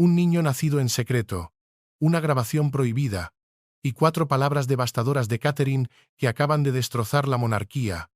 Un niño nacido en secreto, una grabación prohibida, y 4 palabras devastadoras de Catherine que acaban de destrozar la monarquía.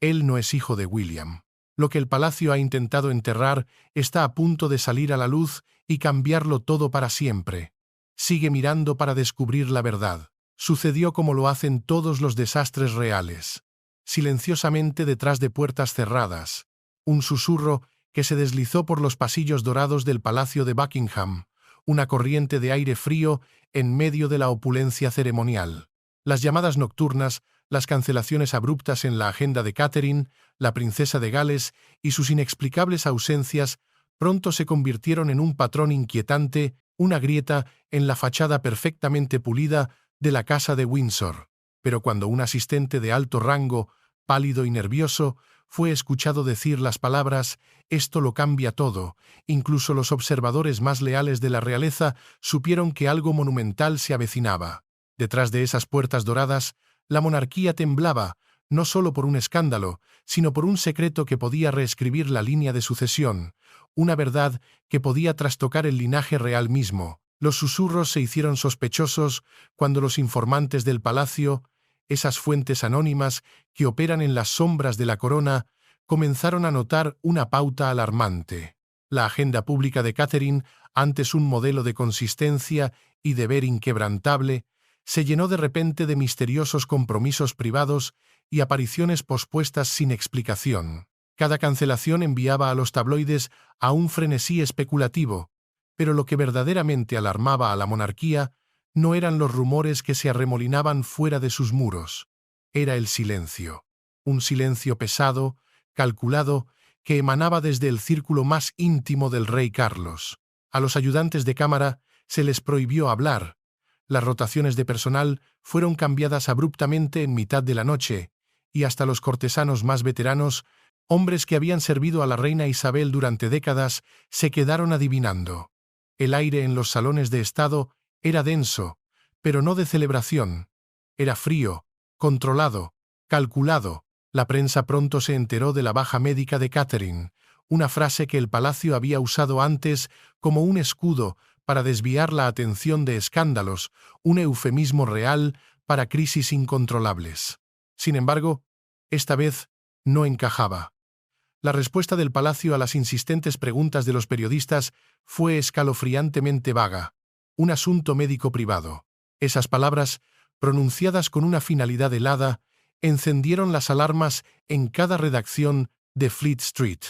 Él no es hijo de William. Lo que el palacio ha intentado enterrar está a punto de salir a la luz y cambiarlo todo para siempre. Sigue mirando para descubrir la verdad. Sucedió como lo hacen todos los desastres reales. Silenciosamente detrás de puertas cerradas. Un susurro que se deslizó por los pasillos dorados del Palacio de Buckingham. Una corriente de aire frío en medio de la opulencia ceremonial. Las llamadas nocturnas, las cancelaciones abruptas en la agenda de Catherine, la princesa de Gales y sus inexplicables ausencias pronto se convirtieron en un patrón inquietante, una grieta en la fachada perfectamente pulida de la casa de Windsor. Pero cuando un asistente de alto rango, pálido y nervioso, fue escuchado decir las palabras «esto lo cambia todo», incluso los observadores más leales de la realeza supieron que algo monumental se avecinaba. Detrás de esas puertas doradas, la monarquía temblaba, no solo por un escándalo, sino por un secreto que podía reescribir la línea de sucesión, una verdad que podía trastocar el linaje real mismo. Los susurros se hicieron sospechosos cuando los informantes del palacio, esas fuentes anónimas que operan en las sombras de la corona, comenzaron a notar una pauta alarmante. La agenda pública de Catherine, antes un modelo de consistencia y deber inquebrantable, se llenó de repente de misteriosos compromisos privados y apariciones pospuestas sin explicación. Cada cancelación enviaba a los tabloides a un frenesí especulativo, pero lo que verdaderamente alarmaba a la monarquía no eran los rumores que se arremolinaban fuera de sus muros. Era el silencio. Un silencio pesado, calculado, que emanaba desde el círculo más íntimo del rey Carlos. A los ayudantes de cámara se les prohibió hablar. Las rotaciones de personal fueron cambiadas abruptamente en mitad de la noche, y hasta los cortesanos más veteranos, hombres que habían servido a la reina Isabel durante décadas, se quedaron adivinando. El aire en los salones de estado era denso, pero no de celebración. Era frío, controlado, calculado. La prensa pronto se enteró de la baja médica de Catherine, una frase que el palacio había usado antes como un escudo para desviar la atención de escándalos, un eufemismo real para crisis incontrolables. Sin embargo, esta vez no encajaba. La respuesta del palacio a las insistentes preguntas de los periodistas fue escalofriantemente vaga. Un asunto médico privado. Esas palabras, pronunciadas con una finalidad helada, encendieron las alarmas en cada redacción de Fleet Street.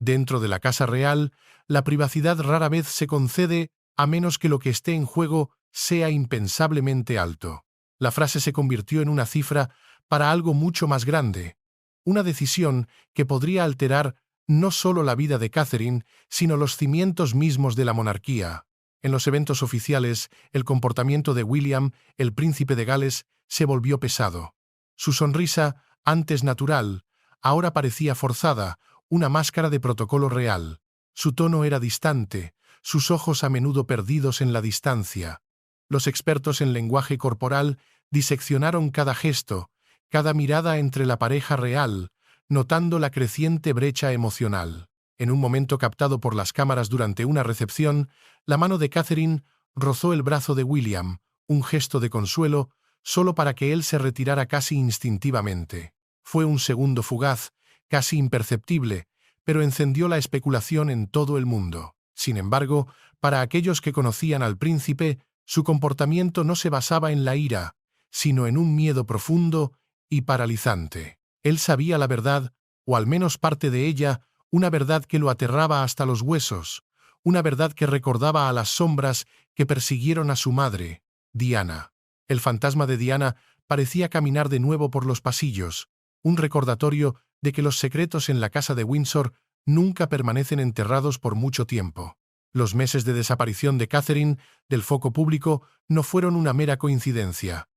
Dentro de la Casa Real, la privacidad rara vez se concede a menos que lo que esté en juego sea impensablemente alto. La frase se convirtió en una cifra para algo mucho más grande, una decisión que podría alterar no solo la vida de Catherine, sino los cimientos mismos de la monarquía. En los eventos oficiales, el comportamiento de William, el príncipe de Gales, se volvió pesado. Su sonrisa, antes natural, ahora parecía forzada, una máscara de protocolo real. Su tono era distante, sus ojos a menudo perdidos en la distancia. Los expertos en lenguaje corporal diseccionaron cada gesto, cada mirada entre la pareja real, notando la creciente brecha emocional. En un momento captado por las cámaras durante una recepción, la mano de Catherine rozó el brazo de William, un gesto de consuelo, solo para que él se retirara casi instintivamente. Fue un segundo fugaz, casi imperceptible, pero encendió la especulación en todo el mundo. Sin embargo, para aquellos que conocían al príncipe, su comportamiento no se basaba en la ira, sino en un miedo profundo y paralizante. Él sabía la verdad, o al menos parte de ella, una verdad que lo aterraba hasta los huesos, una verdad que recordaba a las sombras que persiguieron a su madre, Diana. El fantasma de Diana parecía caminar de nuevo por los pasillos, un recordatorio de que los secretos en la casa de Windsor nunca permanecen enterrados por mucho tiempo. Los meses de desaparición de Catherine del foco público no fueron una mera coincidencia.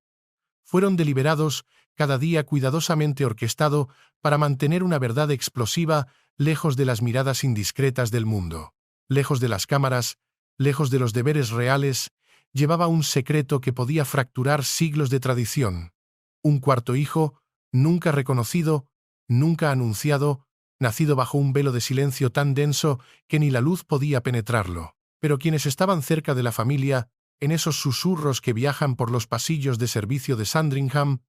Fueron deliberados, cada día cuidadosamente orquestado para mantener una verdad explosiva lejos de las miradas indiscretas del mundo. Lejos de las cámaras, lejos de los deberes reales, llevaba un secreto que podía fracturar siglos de tradición. Un cuarto hijo, nunca reconocido, nunca anunciado, nacido bajo un velo de silencio tan denso que ni la luz podía penetrarlo. Pero quienes estaban cerca de la familia, en esos susurros que viajan por los pasillos de servicio de Sandringham,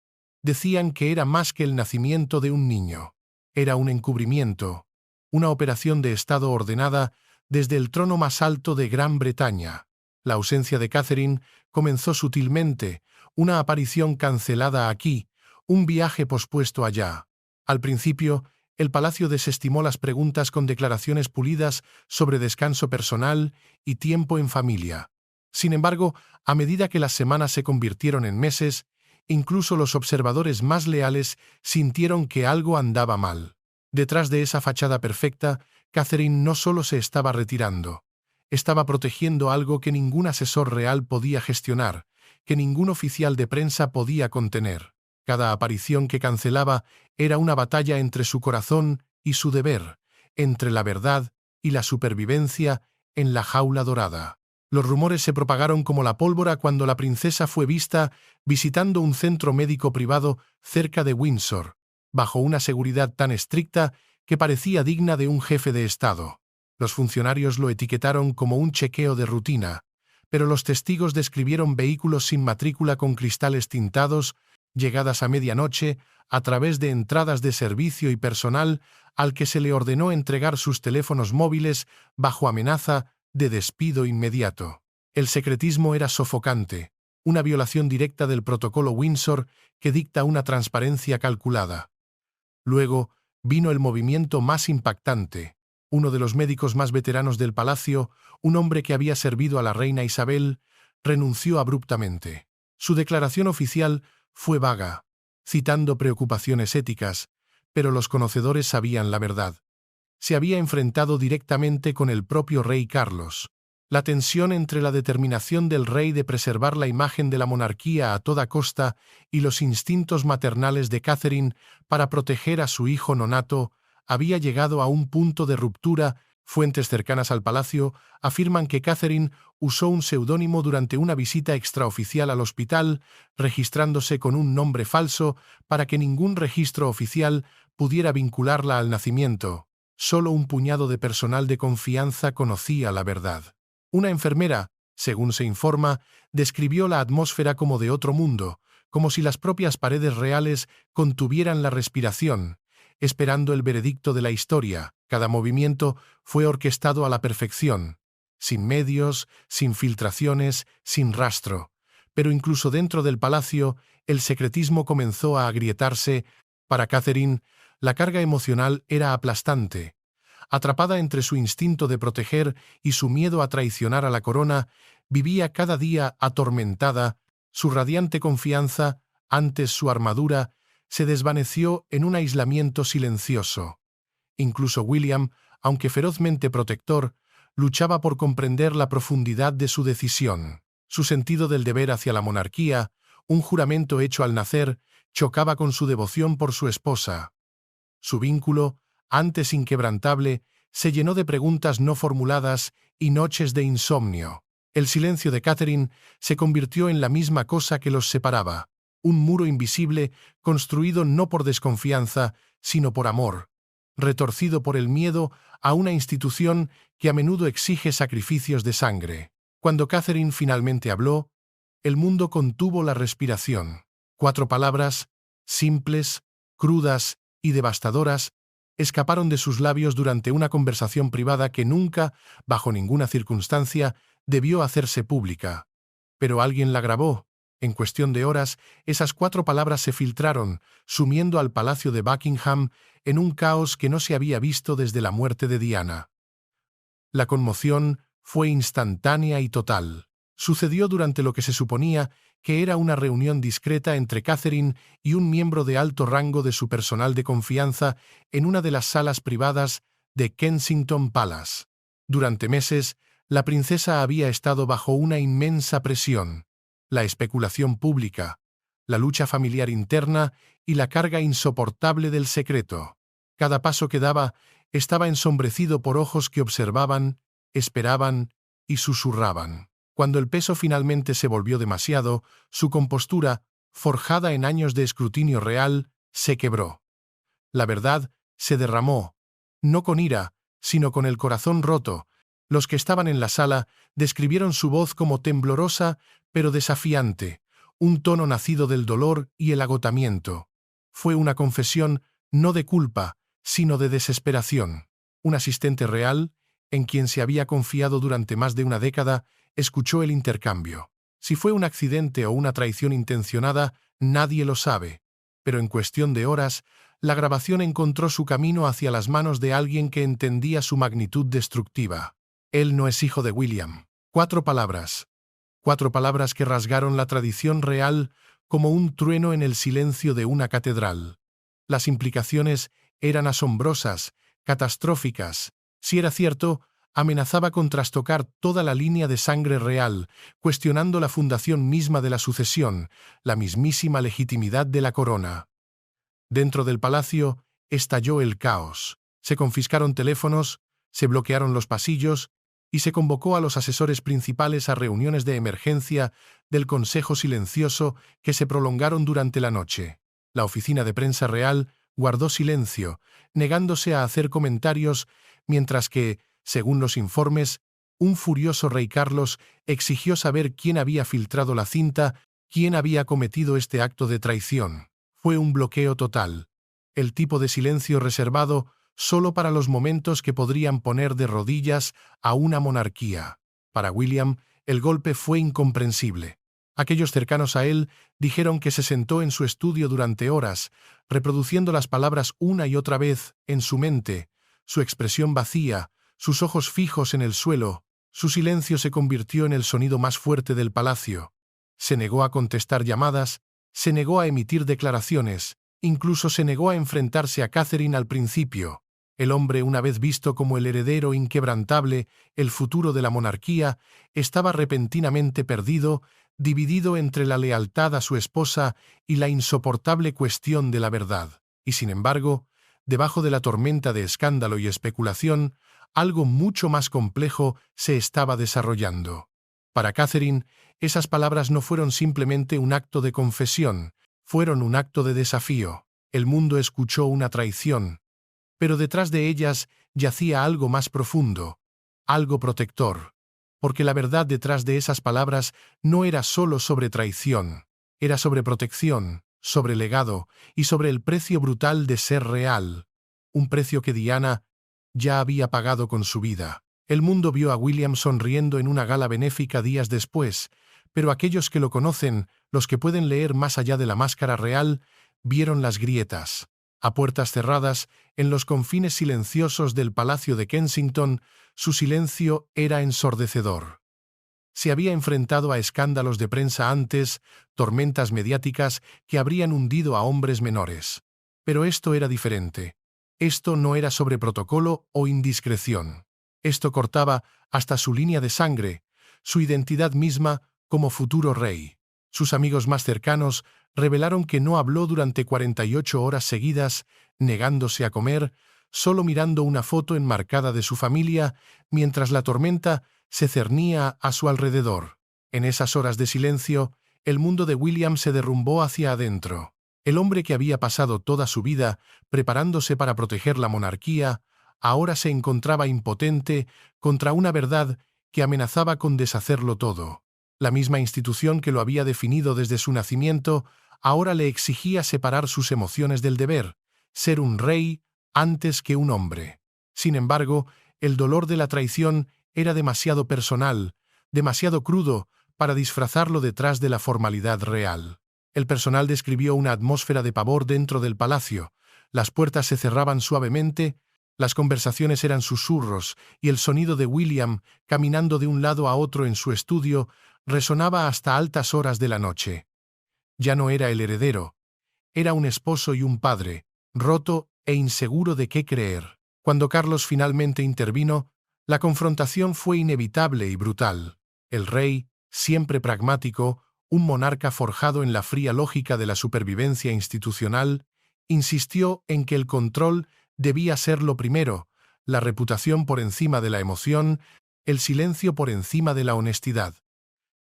decían que era más que el nacimiento de un niño. Era un encubrimiento, una operación de Estado ordenada desde el trono más alto de Gran Bretaña. La ausencia de Catherine comenzó sutilmente, una aparición cancelada aquí, un viaje pospuesto allá. Al principio, el palacio desestimó las preguntas con declaraciones pulidas sobre descanso personal y tiempo en familia. Sin embargo, a medida que las semanas se convirtieron en meses, incluso los observadores más leales sintieron que algo andaba mal. Detrás de esa fachada perfecta, Catherine no solo se estaba retirando, estaba protegiendo algo que ningún asesor real podía gestionar, que ningún oficial de prensa podía contener. Cada aparición que cancelaba era una batalla entre su corazón y su deber, entre la verdad y la supervivencia en la jaula dorada. Los rumores se propagaron como la pólvora cuando la princesa fue vista visitando un centro médico privado cerca de Windsor, bajo una seguridad tan estricta que parecía digna de un jefe de Estado. Los funcionarios lo etiquetaron como un chequeo de rutina, pero los testigos describieron vehículos sin matrícula con cristales tintados, llegadas a medianoche, a través de entradas de servicio y personal al que se le ordenó entregar sus teléfonos móviles bajo amenaza de despido inmediato. El secretismo era sofocante, una violación directa del protocolo Windsor que dicta una transparencia calculada. Luego vino el movimiento más impactante. Uno de los médicos más veteranos del palacio, un hombre que había servido a la reina Isabel, renunció abruptamente. Su declaración oficial fue vaga, citando preocupaciones éticas, pero los conocedores sabían la verdad. Se había enfrentado directamente con el propio rey Carlos. La tensión entre la determinación del rey de preservar la imagen de la monarquía a toda costa y los instintos maternales de Catherine para proteger a su hijo nonato había llegado a un punto de ruptura. Fuentes cercanas al palacio afirman que Catherine usó un seudónimo durante una visita extraoficial al hospital, registrándose con un nombre falso para que ningún registro oficial pudiera vincularla al nacimiento. Solo un puñado de personal de confianza conocía la verdad. Una enfermera, según se informa, describió la atmósfera como de otro mundo, como si las propias paredes reales contuvieran la respiración, esperando el veredicto de la historia. Cada movimiento fue orquestado a la perfección, sin medios, sin filtraciones, sin rastro. Pero incluso dentro del palacio, el secretismo comenzó a agrietarse. Para Catherine, la carga emocional era aplastante. Atrapada entre su instinto de proteger y su miedo a traicionar a la corona, vivía cada día atormentada. Su radiante confianza, antes su armadura, se desvaneció en un aislamiento silencioso. Incluso William, aunque ferozmente protector, luchaba por comprender la profundidad de su decisión. Su sentido del deber hacia la monarquía, un juramento hecho al nacer, chocaba con su devoción por su esposa. Su vínculo, antes inquebrantable, se llenó de preguntas no formuladas y noches de insomnio. El silencio de Catherine se convirtió en la misma cosa que los separaba, un muro invisible construido no por desconfianza, sino por amor, retorcido por el miedo a una institución que a menudo exige sacrificios de sangre. Cuando Catherine finalmente habló, el mundo contuvo la respiración. 4 palabras, simples, crudas y devastadoras, escaparon de sus labios durante una conversación privada que nunca, bajo ninguna circunstancia, debió hacerse pública. Pero alguien la grabó. En cuestión de horas, esas 4 palabras se filtraron, sumiendo al palacio de Buckingham en un caos que no se había visto desde la muerte de Diana. La conmoción fue instantánea y total. Sucedió durante lo que se suponía que era una reunión discreta entre Catherine y un miembro de alto rango de su personal de confianza en una de las salas privadas de Kensington Palace. Durante meses, la princesa había estado bajo una inmensa presión. La especulación pública, la lucha familiar interna y la carga insoportable del secreto. Cada paso que daba estaba ensombrecido por ojos que observaban, esperaban y susurraban. Cuando el peso finalmente se volvió demasiado, su compostura, forjada en años de escrutinio real, se quebró. La verdad se derramó, no con ira, sino con el corazón roto. Los que estaban en la sala describieron su voz como temblorosa pero desafiante, un tono nacido del dolor y el agotamiento. Fue una confesión no de culpa, sino de desesperación. Un asistente real, en quien se había confiado durante más de una década, escuchó el intercambio. Si fue un accidente o una traición intencionada, nadie lo sabe, pero en cuestión de horas, la grabación encontró su camino hacia las manos de alguien que entendía su magnitud destructiva. Él no es hijo de William. 4 palabras. 4 palabras que rasgaron la tradición real como un trueno en el silencio de una catedral. Las implicaciones eran asombrosas, catastróficas. Si era cierto, amenazaba con trastocar toda la línea de sangre real, cuestionando la fundación misma de la sucesión, la mismísima legitimidad de la corona. Dentro del palacio estalló el caos. Se confiscaron teléfonos, se bloquearon los pasillos y se convocó a los asesores principales a reuniones de emergencia del Consejo Silencioso que se prolongaron durante la noche. La oficina de prensa real guardó silencio, negándose a hacer comentarios, mientras que, según los informes, un furioso rey Carlos exigió saber quién había filtrado la cinta, quién había cometido este acto de traición. Fue un bloqueo total. El tipo de silencio reservado solo para los momentos que podrían poner de rodillas a una monarquía. Para William, el golpe fue incomprensible. Aquellos cercanos a él dijeron que se sentó en su estudio durante horas, reproduciendo las palabras una y otra vez en su mente, su expresión vacía, sus ojos fijos en el suelo. Su silencio se convirtió en el sonido más fuerte del palacio. Se negó a contestar llamadas, se negó a emitir declaraciones, incluso se negó a enfrentarse a Catherine al principio. El hombre, una vez visto como el heredero inquebrantable, el futuro de la monarquía, estaba repentinamente perdido, dividido entre la lealtad a su esposa y la insoportable cuestión de la verdad. Y sin embargo, debajo de la tormenta de escándalo y especulación, algo mucho más complejo se estaba desarrollando. Para Catherine, esas palabras no fueron simplemente un acto de confesión, fueron un acto de desafío. El mundo escuchó una traición, pero detrás de ellas yacía algo más profundo, algo protector, porque la verdad detrás de esas palabras no era solo sobre traición, era sobre protección, sobre legado y sobre el precio brutal de ser real, un precio que Diana ya había pagado con su vida. El mundo vio a William sonriendo en una gala benéfica días después, pero aquellos que lo conocen, los que pueden leer más allá de la máscara real, vieron las grietas. A puertas cerradas, en los confines silenciosos del Palacio de Kensington, su silencio era ensordecedor. Se había enfrentado a escándalos de prensa antes, tormentas mediáticas que habrían hundido a hombres menores. Pero esto era diferente. Esto no era sobre protocolo o indiscreción. Esto cortaba hasta su línea de sangre, su identidad misma como futuro rey. Sus amigos más cercanos revelaron que no habló durante 48 horas seguidas, negándose a comer, solo mirando una foto enmarcada de su familia, mientras la tormenta se cernía a su alrededor. En esas horas de silencio, el mundo de William se derrumbó hacia adentro. El hombre que había pasado toda su vida preparándose para proteger la monarquía, ahora se encontraba impotente contra una verdad que amenazaba con deshacerlo todo. La misma institución que lo había definido desde su nacimiento, ahora le exigía separar sus emociones del deber, ser un rey antes que un hombre. Sin embargo, el dolor de la traición era demasiado personal, demasiado crudo para disfrazarlo detrás de la formalidad real. El personal describió una atmósfera de pavor dentro del palacio. Las puertas se cerraban suavemente, las conversaciones eran susurros y el sonido de William, caminando de un lado a otro en su estudio, resonaba hasta altas horas de la noche. Ya no era el heredero, era un esposo y un padre, roto e inseguro de qué creer. Cuando Carlos finalmente intervino, la confrontación fue inevitable y brutal. El rey, siempre pragmático, un monarca forjado en la fría lógica de la supervivencia institucional, insistió en que el control debía ser lo primero, la reputación por encima de la emoción, el silencio por encima de la honestidad.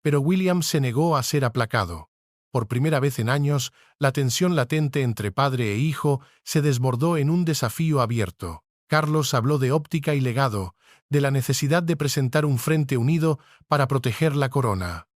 Pero William se negó a ser aplacado. Por primera vez en años, la tensión latente entre padre e hijo se desbordó en un desafío abierto. Carlos habló de óptica y legado, de la necesidad de presentar un frente unido para proteger la corona.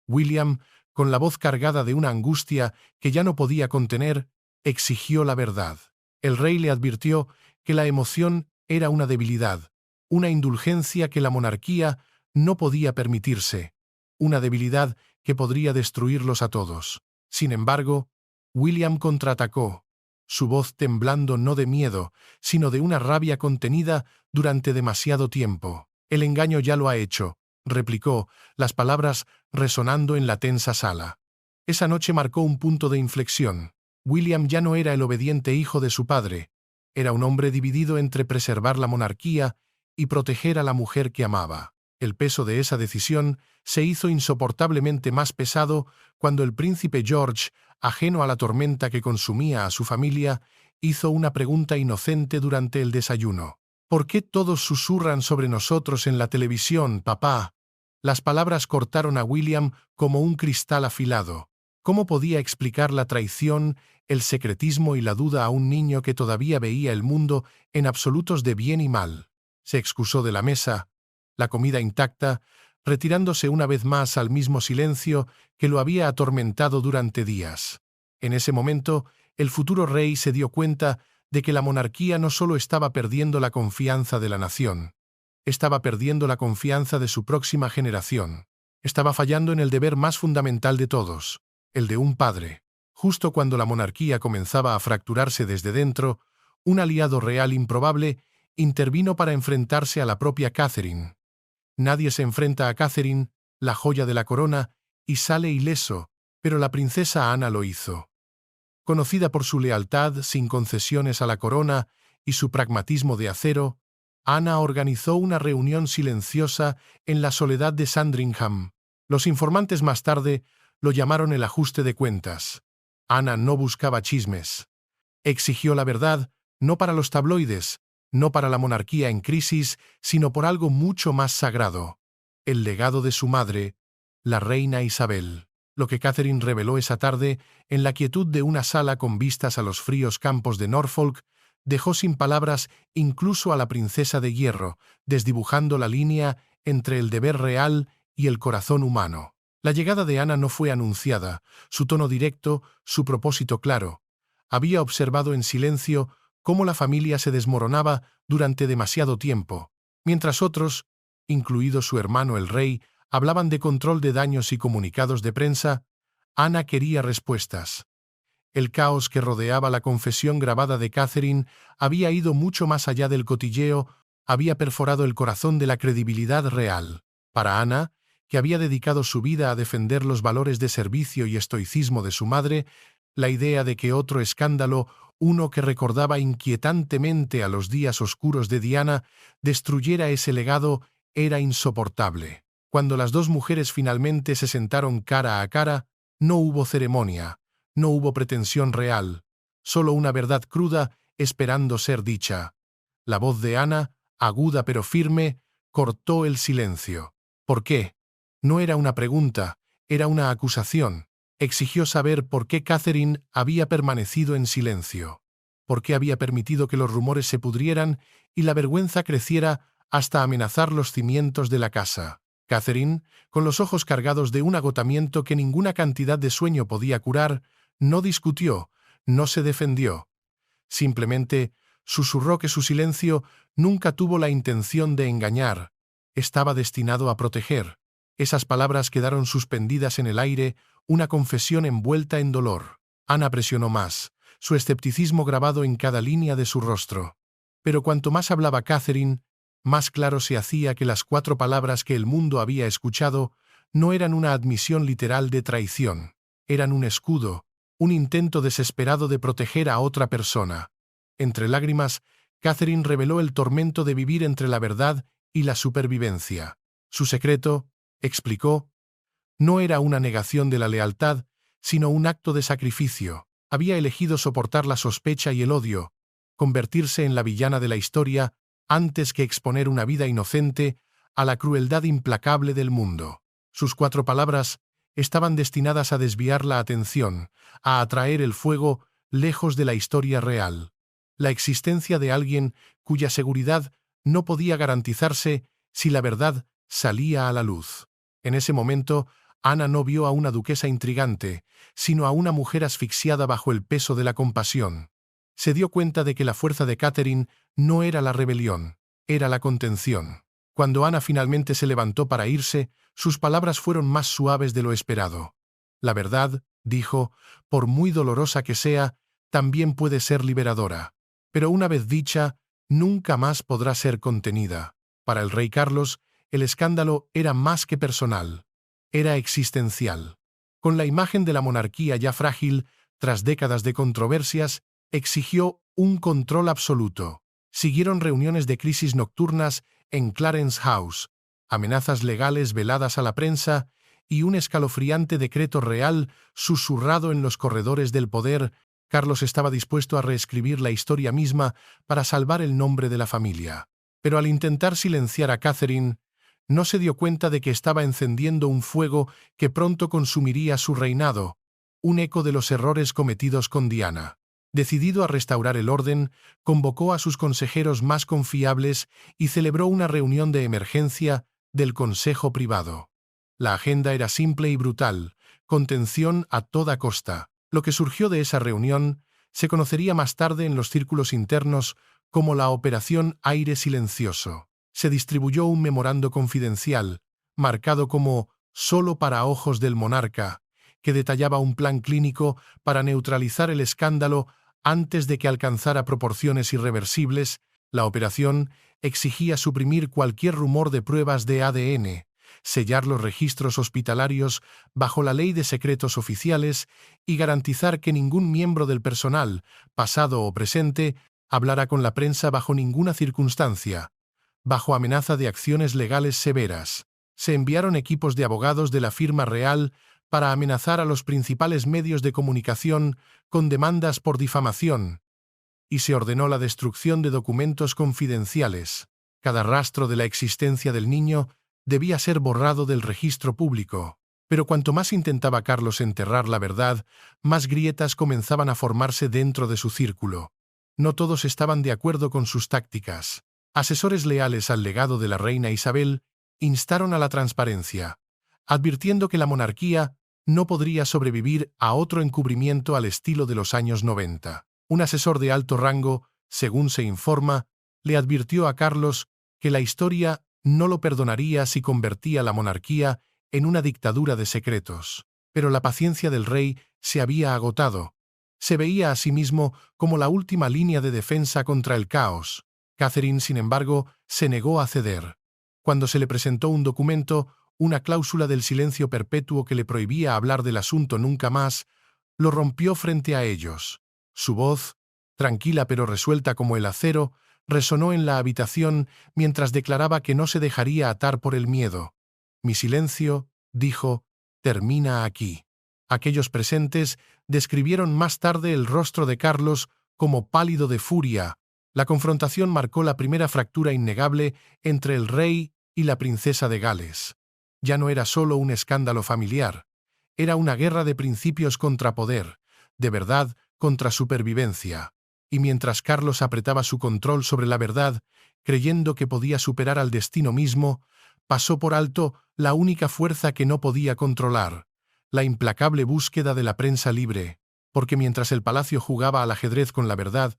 William, con la voz cargada de una angustia que ya no podía contener, exigió la verdad. El rey le advirtió que la emoción era una debilidad, una indulgencia que la monarquía no podía permitirse, una debilidad que podría destruirlos a todos. Sin embargo, William contraatacó, su voz temblando no de miedo, sino de una rabia contenida durante demasiado tiempo. «El engaño ya lo ha hecho», replicó, las palabras resonando en la tensa sala. Esa noche marcó un punto de inflexión. William ya no era el obediente hijo de su padre, era un hombre dividido entre preservar la monarquía y proteger a la mujer que amaba. El peso de esa decisión se hizo insoportablemente más pesado cuando el príncipe George, ajeno a la tormenta que consumía a su familia, hizo una pregunta inocente durante el desayuno. «¿Por qué todos susurran sobre nosotros en la televisión, papá?» Las palabras cortaron a William como un cristal afilado. ¿Cómo podía explicar la traición, el secretismo y la duda a un niño que todavía veía el mundo en absolutos de bien y mal? Se excusó de la mesa, la comida intacta, retirándose una vez más al mismo silencio que lo había atormentado durante días. En ese momento, el futuro rey se dio cuenta de que la monarquía no solo estaba perdiendo la confianza de la nación, estaba perdiendo la confianza de su próxima generación. Estaba fallando en el deber más fundamental de todos, el de un padre. Justo cuando la monarquía comenzaba a fracturarse desde dentro, un aliado real improbable intervino para enfrentarse a la propia Catherine. Nadie se enfrenta a Catherine, la joya de la corona, y sale ileso, pero la princesa Ana lo hizo. Conocida por su lealtad sin concesiones a la corona y su pragmatismo de acero, Ana organizó una reunión silenciosa en la soledad de Sandringham. Los informantes más tarde lo llamaron el ajuste de cuentas. Ana no buscaba chismes. Exigió la verdad, no para los tabloides, no para la monarquía en crisis, sino por algo mucho más sagrado: el legado de su madre, la reina Isabel. Lo que Catherine reveló esa tarde, en la quietud de una sala con vistas a los fríos campos de Norfolk, dejó sin palabras incluso a la princesa de hierro, desdibujando la línea entre el deber real y el corazón humano. La llegada de Ana no fue anunciada, su tono directo, su propósito claro. Había observado en silencio cómo la familia se desmoronaba durante demasiado tiempo, mientras otros, incluido su hermano el rey, hablaban de control de daños y comunicados de prensa. Ana quería respuestas. El caos que rodeaba la confesión grabada de Catherine había ido mucho más allá del cotilleo, había perforado el corazón de la credibilidad real. Para Ana, que había dedicado su vida a defender los valores de servicio y estoicismo de su madre, la idea de que otro escándalo, uno que recordaba inquietantemente a los días oscuros de Diana, destruyera ese legado, era insoportable. Cuando las dos mujeres finalmente se sentaron cara a cara, no hubo ceremonia, no hubo pretensión real, solo una verdad cruda esperando ser dicha. La voz de Ana, aguda pero firme, cortó el silencio. ¿Por qué? No era una pregunta, era una acusación. Exigió saber por qué Catherine había permanecido en silencio, por qué había permitido que los rumores se pudrieran y la vergüenza creciera hasta amenazar los cimientos de la casa. Catherine, con los ojos cargados de un agotamiento que ninguna cantidad de sueño podía curar, no discutió, no se defendió. Simplemente susurró que su silencio nunca tuvo la intención de engañar, estaba destinado a proteger. Esas palabras quedaron suspendidas en el aire, una confesión envuelta en dolor. Ana presionó más, su escepticismo grabado en cada línea de su rostro. Pero cuanto más hablaba Catherine, más claro se hacía que las 4 palabras que el mundo había escuchado no eran una admisión literal de traición, eran un escudo, un intento desesperado de proteger a otra persona. Entre lágrimas, Catherine reveló el tormento de vivir entre la verdad y la supervivencia. Su secreto, explicó, no era una negación de la lealtad, sino un acto de sacrificio. Había elegido soportar la sospecha y el odio, convertirse en la villana de la historia antes que exponer una vida inocente a la crueldad implacable del mundo. Sus 4 palabras estaban destinadas a desviar la atención, a atraer el fuego lejos de la historia real. la existencia de alguien cuya seguridad no podía garantizarse si la verdad salía a la luz. En ese momento, Ana no vio a una duquesa intrigante, sino a una mujer asfixiada bajo el peso de la compasión. Se dio cuenta de que la fuerza de Catherine no era la rebelión, era la contención. Cuando Ana finalmente se levantó para irse, sus palabras fueron más suaves de lo esperado. La verdad, dijo, por muy dolorosa que sea, también puede ser liberadora. Pero una vez dicha, nunca más podrá ser contenida. Para el rey Carlos, el escándalo era más que personal, era existencial. Con la imagen de la monarquía ya frágil, tras décadas de controversias, exigió un control absoluto. Siguieron reuniones de crisis nocturnas en Clarence House, amenazas legales veladas a la prensa y un escalofriante decreto real susurrado en los corredores del poder. Carlos estaba dispuesto a reescribir la historia misma para salvar el nombre de la familia. Pero al intentar silenciar a Catherine, no se dio cuenta de que estaba encendiendo un fuego que pronto consumiría su reinado, un eco de los errores cometidos con Diana. Decidido a restaurar el orden, convocó a sus consejeros más confiables y celebró una reunión de emergencia del Consejo Privado. La agenda era simple y brutal, contención a toda costa. Lo que surgió de esa reunión se conocería más tarde en los círculos internos como la Operación Aire Silencioso. Se distribuyó un memorando confidencial, marcado como «solo para ojos del monarca», que detallaba un plan clínico para neutralizar el escándalo antes de que alcanzara proporciones irreversibles. La operación exigía suprimir cualquier rumor de pruebas de ADN, sellar los registros hospitalarios bajo la ley de secretos oficiales y garantizar que ningún miembro del personal, pasado o presente, hablara con la prensa bajo ninguna circunstancia, bajo amenaza de acciones legales severas. Se enviaron equipos de abogados de la firma real para amenazar a los principales medios de comunicación con demandas por difamación, y se ordenó la destrucción de documentos confidenciales. Cada rastro de la existencia del niño debía ser borrado del registro público. Pero cuanto más intentaba Carlos enterrar la verdad, más grietas comenzaban a formarse dentro de su círculo. No todos estaban de acuerdo con sus tácticas. Asesores leales al legado de la reina Isabel instaron a la transparencia, advirtiendo que la monarquía no podría sobrevivir a otro encubrimiento al estilo de los años 90. Un asesor de alto rango, según se informa, le advirtió a Carlos que la historia no lo perdonaría si convertía la monarquía en una dictadura de secretos. Pero la paciencia del rey se había agotado. Se veía a sí mismo como la última línea de defensa contra el caos. Catherine, sin embargo, se negó a ceder. Cuando se le presentó un documento, una cláusula del silencio perpetuo que le prohibía hablar del asunto nunca más, lo rompió frente a ellos. Su voz, tranquila pero resuelta como el acero, resonó en la habitación mientras declaraba que no se dejaría atar por el miedo. «Mi silencio», dijo, «termina aquí». Aquellos presentes describieron más tarde el rostro de Carlos como pálido de furia. La confrontación marcó la primera fractura innegable entre el rey y la princesa de Gales. Ya no era solo un escándalo familiar, era una guerra de principios contra poder, de verdad contra supervivencia. Y mientras Carlos apretaba su control sobre la verdad, creyendo que podía superar al destino mismo, pasó por alto la única fuerza que no podía controlar, la implacable búsqueda de la prensa libre, porque mientras el palacio jugaba al ajedrez con la verdad,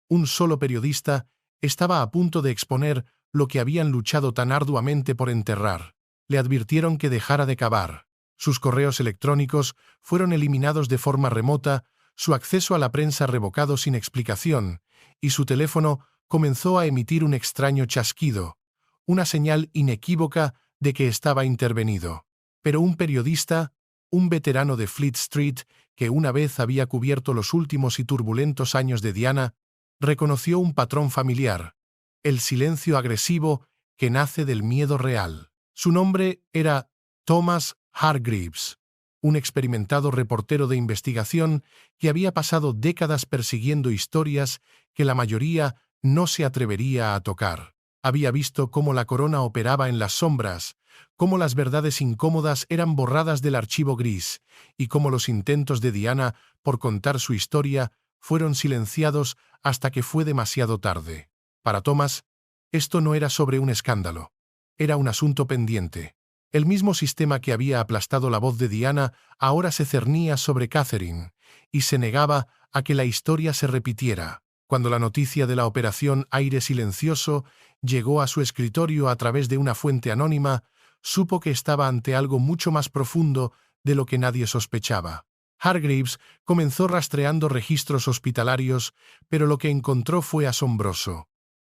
un solo periodista estaba a punto de exponer lo que habían luchado tan arduamente por enterrar. Le advirtieron que dejara de cavar. Sus correos electrónicos fueron eliminados de forma remota, su acceso a la prensa revocado sin explicación, y su teléfono comenzó a emitir un extraño chasquido, una señal inequívoca de que estaba intervenido. Pero un periodista, un veterano de Fleet Street, que una vez había cubierto los últimos y turbulentos años de Diana, reconoció un patrón familiar, el silencio agresivo que nace del miedo real. Su nombre era Thomas Hargreaves, un experimentado reportero de investigación que había pasado décadas persiguiendo historias que la mayoría no se atrevería a tocar. Había visto cómo la corona operaba en las sombras, cómo las verdades incómodas eran borradas del archivo gris y cómo los intentos de Diana por contar su historia fueron silenciados hasta que fue demasiado tarde. Para Thomas, esto no era sobre un escándalo. Era un asunto pendiente. El mismo sistema que había aplastado la voz de Diana ahora se cernía sobre Catherine, y se negaba a que la historia se repitiera. Cuando la noticia de la operación Aire Silencioso llegó a su escritorio a través de una fuente anónima, supo que estaba ante algo mucho más profundo de lo que nadie sospechaba. Hargreaves comenzó rastreando registros hospitalarios, pero lo que encontró fue asombroso.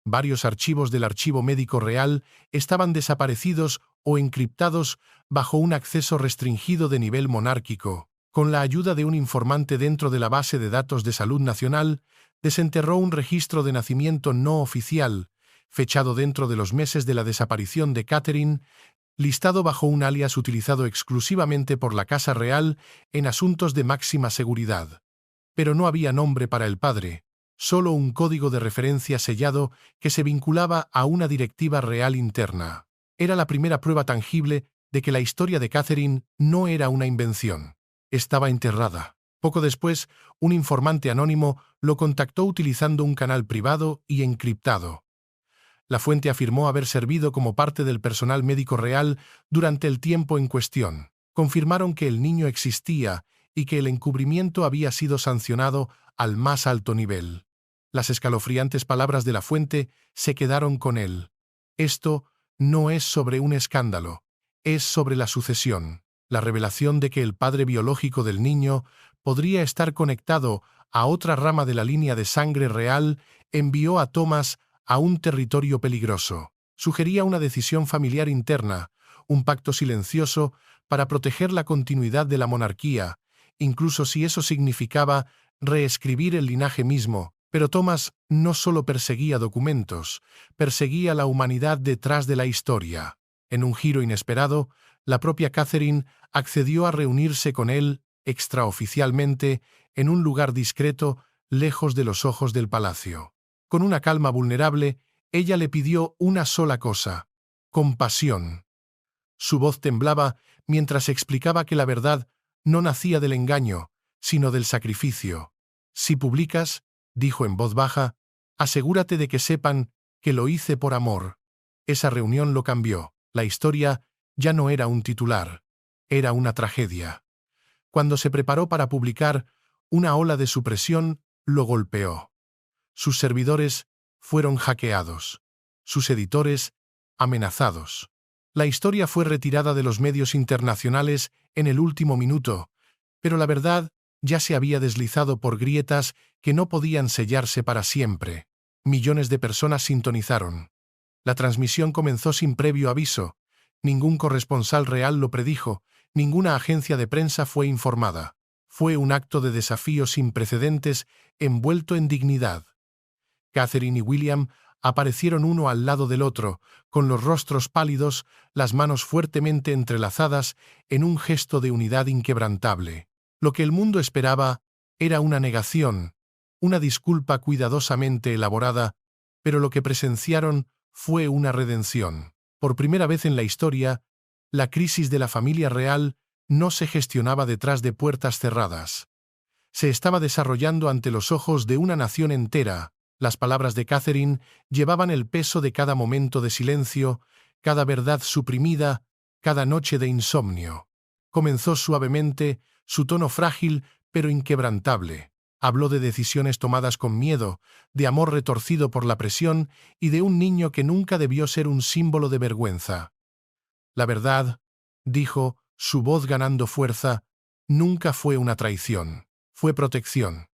Varios archivos del Archivo Médico Real estaban desaparecidos o encriptados bajo un acceso restringido de nivel monárquico. Con la ayuda de un informante dentro de la base de datos de Salud Nacional, desenterró un registro de nacimiento no oficial, fechado dentro de los meses de la desaparición de Catherine, listado bajo un alias utilizado exclusivamente por la Casa Real en asuntos de máxima seguridad. Pero no había nombre para el padre, solo un código de referencia sellado que se vinculaba a una directiva real interna. Era la primera prueba tangible de que la historia de Catherine no era una invención. Estaba enterrada. Poco después, un informante anónimo lo contactó utilizando un canal privado y encriptado. La fuente afirmó haber servido como parte del personal médico real durante el tiempo en cuestión. Confirmaron que el niño existía y que el encubrimiento había sido sancionado al más alto nivel. Las escalofriantes palabras de la fuente se quedaron con él. Esto no es sobre un escándalo, es sobre la sucesión. La revelación de que el padre biológico del niño podría estar conectado a otra rama de la línea de sangre real envió a Thomas a un territorio peligroso. Sugería una decisión familiar interna, un pacto silencioso para proteger la continuidad de la monarquía, incluso si eso significaba reescribir el linaje mismo. Pero Thomas no solo perseguía documentos, perseguía la humanidad detrás de la historia. En un giro inesperado, la propia Catherine accedió a reunirse con él, extraoficialmente, en un lugar discreto, lejos de los ojos del palacio. Con una calma vulnerable, ella le pidió una sola cosa: compasión. Su voz temblaba mientras explicaba que la verdad no nacía del engaño, sino del sacrificio. Si publicas, dijo en voz baja, asegúrate de que sepan que lo hice por amor. Esa reunión lo cambió. La historia ya no era un titular, era una tragedia. Cuando se preparó para publicar, una ola de supresión lo golpeó. Sus servidores fueron hackeados, sus editores amenazados. La historia fue retirada de los medios internacionales en el último minuto, pero la verdad ya se había deslizado por grietas que no podían sellarse para siempre. Millones de personas sintonizaron. La transmisión comenzó sin previo aviso. Ningún corresponsal real lo predijo, ninguna agencia de prensa fue informada. Fue un acto de desafío sin precedentes, envuelto en dignidad. Catherine y William aparecieron uno al lado del otro, con los rostros pálidos, las manos fuertemente entrelazadas, en un gesto de unidad inquebrantable. Lo que el mundo esperaba era una negación, una disculpa cuidadosamente elaborada, pero lo que presenciaron fue una redención. Por primera vez en la historia, la crisis de la familia real no se gestionaba detrás de puertas cerradas. Se estaba desarrollando ante los ojos de una nación entera. Las palabras de Catherine llevaban el peso de cada momento de silencio, cada verdad suprimida, cada noche de insomnio. Comenzó suavemente, su tono frágil pero inquebrantable. Habló de decisiones tomadas con miedo, de amor retorcido por la presión y de un niño que nunca debió ser un símbolo de vergüenza. La verdad, dijo, su voz ganando fuerza, nunca fue una traición, fue protección.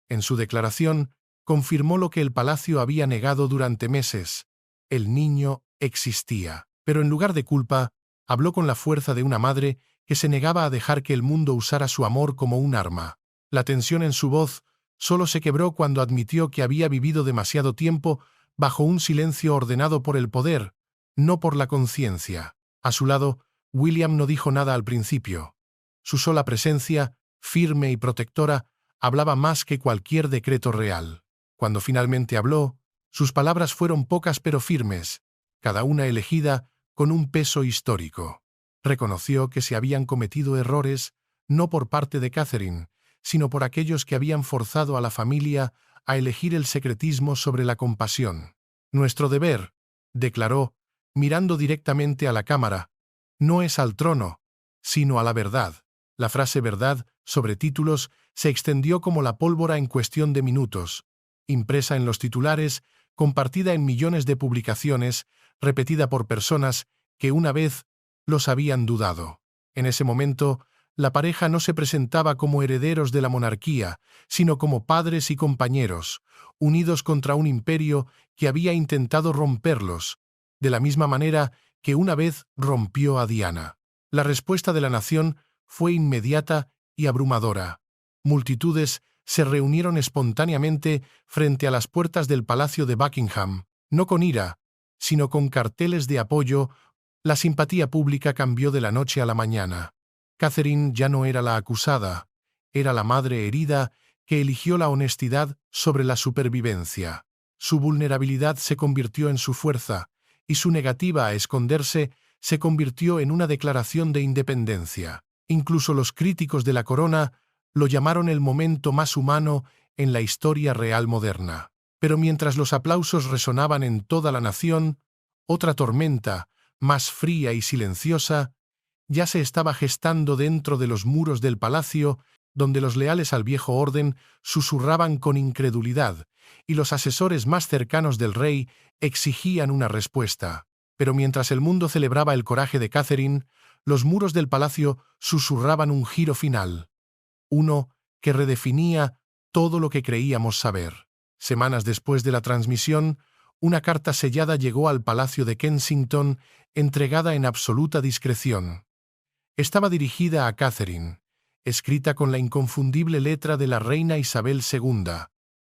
En su declaración, confirmó lo que el palacio había negado durante meses: el niño existía. Pero en lugar de culpa, habló con la fuerza de una madre que se negaba a dejar que el mundo usara su amor como un arma. La tensión en su voz solo se quebró cuando admitió que había vivido demasiado tiempo bajo un silencio ordenado por el poder, no por la conciencia. A su lado, William no dijo nada al principio. Su sola presencia, firme y protectora, hablaba más que cualquier decreto real. Cuando finalmente habló, sus palabras fueron pocas pero firmes, cada una elegida con un peso histórico. Reconoció que se habían cometido errores, no por parte de Catherine, sino por aquellos que habían forzado a la familia a elegir el secretismo sobre la compasión. Nuestro deber, declaró, mirando directamente a la cámara, no es al trono, sino a la verdad. La frase verdad, sobre títulos, se extendió como la pólvora en cuestión de minutos, impresa en los titulares, compartida en millones de publicaciones, repetida por personas que una vez los habían dudado. En ese momento, la pareja no se presentaba como herederos de la monarquía, sino como padres y compañeros, unidos contra un imperio que había intentado romperlos, de la misma manera que una vez rompió a Diana. La respuesta de la nación fue inmediata y abrumadora. Multitudes se reunieron espontáneamente frente a las puertas del Palacio de Buckingham, no con ira, sino con carteles de apoyo. La simpatía pública cambió de la noche a la mañana. Catherine ya no era la acusada, era la madre herida que eligió la honestidad sobre la supervivencia. Su vulnerabilidad se convirtió en su fuerza, y su negativa a esconderse se convirtió en una declaración de independencia. Incluso los críticos de la corona lo llamaron el momento más humano en la historia real moderna. Pero mientras los aplausos resonaban en toda la nación, otra tormenta, más fría y silenciosa, ya se estaba gestando dentro de los muros del palacio, donde los leales al viejo orden susurraban con incredulidad, y los asesores más cercanos del rey exigían una respuesta. Pero mientras el mundo celebraba el coraje de Catherine, los muros del palacio susurraban un giro final, uno que redefinía todo lo que creíamos saber. Semanas después de la transmisión, una carta sellada llegó al Palacio de Kensington, entregada en absoluta discreción. Estaba dirigida a Catherine, escrita con la inconfundible letra de la reina Isabel II.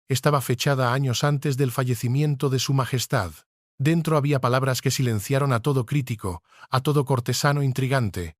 Estaba fechada años antes del fallecimiento de su majestad. Dentro había palabras que silenciaron a todo crítico, a todo cortesano intrigante.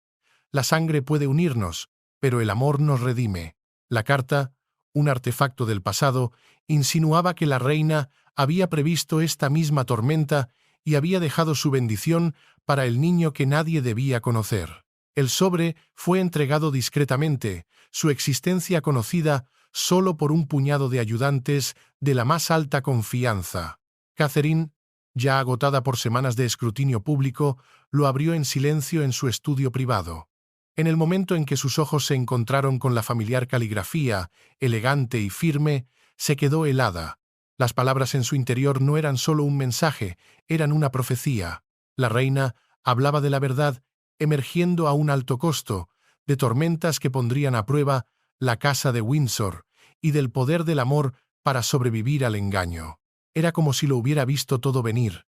La sangre puede unirnos, pero el amor nos redime. La carta, un artefacto del pasado, insinuaba que la reina había previsto esta misma tormenta y había dejado su bendición para el niño que nadie debía conocer. El sobre fue entregado discretamente, su existencia conocida solo por un puñado de ayudantes de la más alta confianza. Catherine, ya agotada por semanas de escrutinio público, lo abrió en silencio en su estudio privado. En el momento en que sus ojos se encontraron con la familiar caligrafía, elegante y firme, se quedó helada. Las palabras en su interior no eran solo un mensaje, eran una profecía. La reina hablaba de la verdad emergiendo a un alto costo, de tormentas que pondrían a prueba la casa de Windsor y del poder del amor para sobrevivir al engaño. Era como si lo hubiera visto todo venir.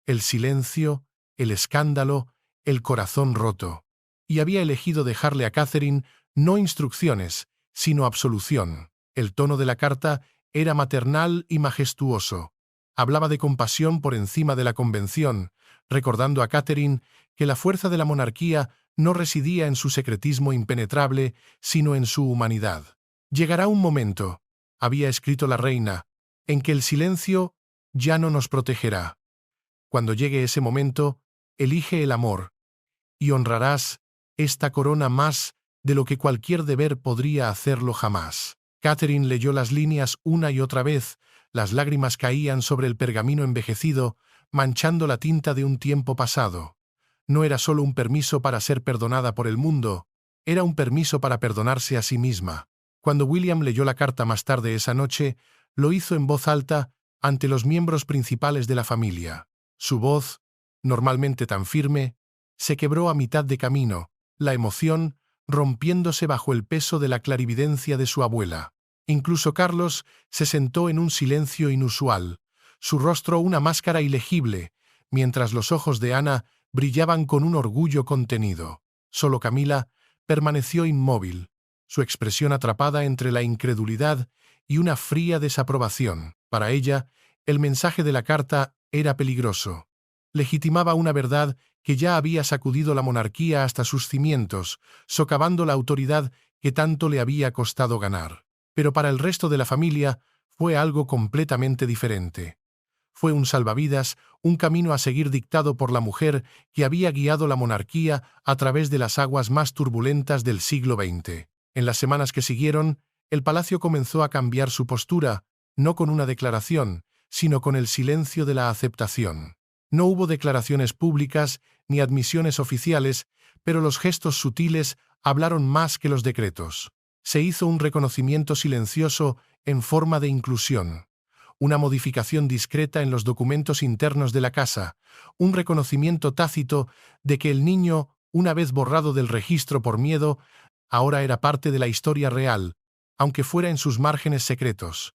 El silencio, el escándalo, el corazón roto. Y había elegido dejarle a Catherine no instrucciones, sino absolución. El tono de la carta era maternal y majestuoso. Hablaba de compasión por encima de la convención, recordando a Catherine que la fuerza de la monarquía no residía en su secretismo impenetrable, sino en su humanidad. «Llegará un momento», había escrito la reina, «en que el silencio ya no nos protegerá. Cuando llegue ese momento, elige el amor, y honrarás esta corona más de lo que cualquier deber podría hacerlo jamás». Catherine leyó las líneas una y otra vez, las lágrimas caían sobre el pergamino envejecido, manchando la tinta de un tiempo pasado. No era solo un permiso para ser perdonada por el mundo, era un permiso para perdonarse a sí misma. Cuando William leyó la carta más tarde esa noche, lo hizo en voz alta ante los miembros principales de la familia. Su voz, normalmente tan firme, se quebró a mitad de camino, la emoción rompiéndose bajo el peso de la clarividencia de su abuela. Incluso Carlos se sentó en un silencio inusual, su rostro una máscara ilegible, mientras los ojos de Ana brillaban con un orgullo contenido. Solo Camila permaneció inmóvil, su expresión atrapada entre la incredulidad y una fría desaprobación. Para ella, el mensaje de la carta era peligroso. Legitimaba una verdad que ya había sacudido la monarquía hasta sus cimientos, socavando la autoridad que tanto le había costado ganar. Pero para el resto de la familia fue algo completamente diferente. Fue un salvavidas, un camino a seguir dictado por la mujer que había guiado la monarquía a través de las aguas más turbulentas del siglo XX. En las semanas que siguieron, el palacio comenzó a cambiar su postura, no con una declaración, sino con el silencio de la aceptación. No hubo declaraciones públicas ni admisiones oficiales, pero los gestos sutiles hablaron más que los decretos. Se hizo un reconocimiento silencioso en forma de inclusión, una modificación discreta en los documentos internos de la casa, un reconocimiento tácito de que el niño, una vez borrado del registro por miedo, ahora era parte de la historia real, aunque fuera en sus márgenes secretos.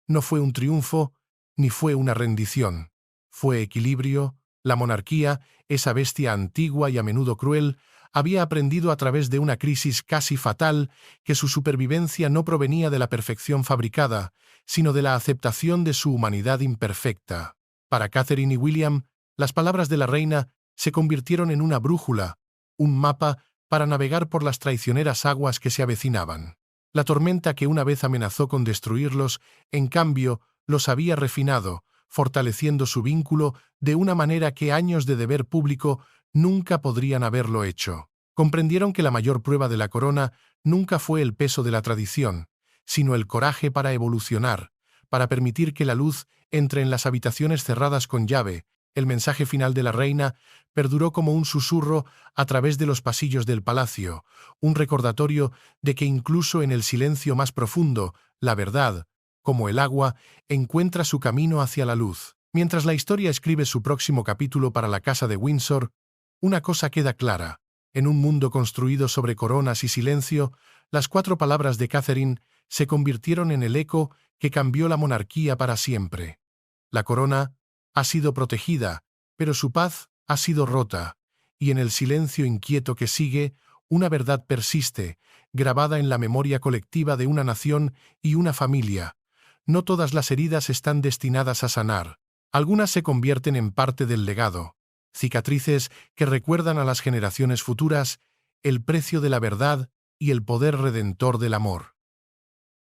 No fue un triunfo, ni fue una rendición. Fue equilibrio. La monarquía, esa bestia antigua y a menudo cruel, había aprendido a través de una crisis casi fatal que su supervivencia no provenía de la perfección fabricada, sino de la aceptación de su humanidad imperfecta. Para Catherine y William, las palabras de la reina se convirtieron en una brújula, un mapa para navegar por las traicioneras aguas que se avecinaban. La tormenta que una vez amenazó con destruirlos, en cambio, los había refinado, fortaleciendo su vínculo de una manera que años de deber público nunca podrían haberlo hecho. Comprendieron que la mayor prueba de la corona nunca fue el peso de la tradición, sino el coraje para evolucionar, para permitir que la luz entre en las habitaciones cerradas con llave. El mensaje final de la reina perduró como un susurro a través de los pasillos del palacio, un recordatorio de que incluso en el silencio más profundo, la verdad, como el agua, encuentra su camino hacia la luz. Mientras la historia escribe su próximo capítulo para la casa de Windsor, una cosa queda clara. En un mundo construido sobre coronas y silencio, las 4 palabras de Catherine se convirtieron en el eco que cambió la monarquía para siempre. La corona ha sido protegida, pero su paz ha sido rota, y en el silencio inquieto que sigue, una verdad persiste, grabada en la memoria colectiva de una nación y una familia. No todas las heridas están destinadas a sanar. Algunas se convierten en parte del legado, cicatrices que recuerdan a las generaciones futuras el precio de la verdad y el poder redentor del amor.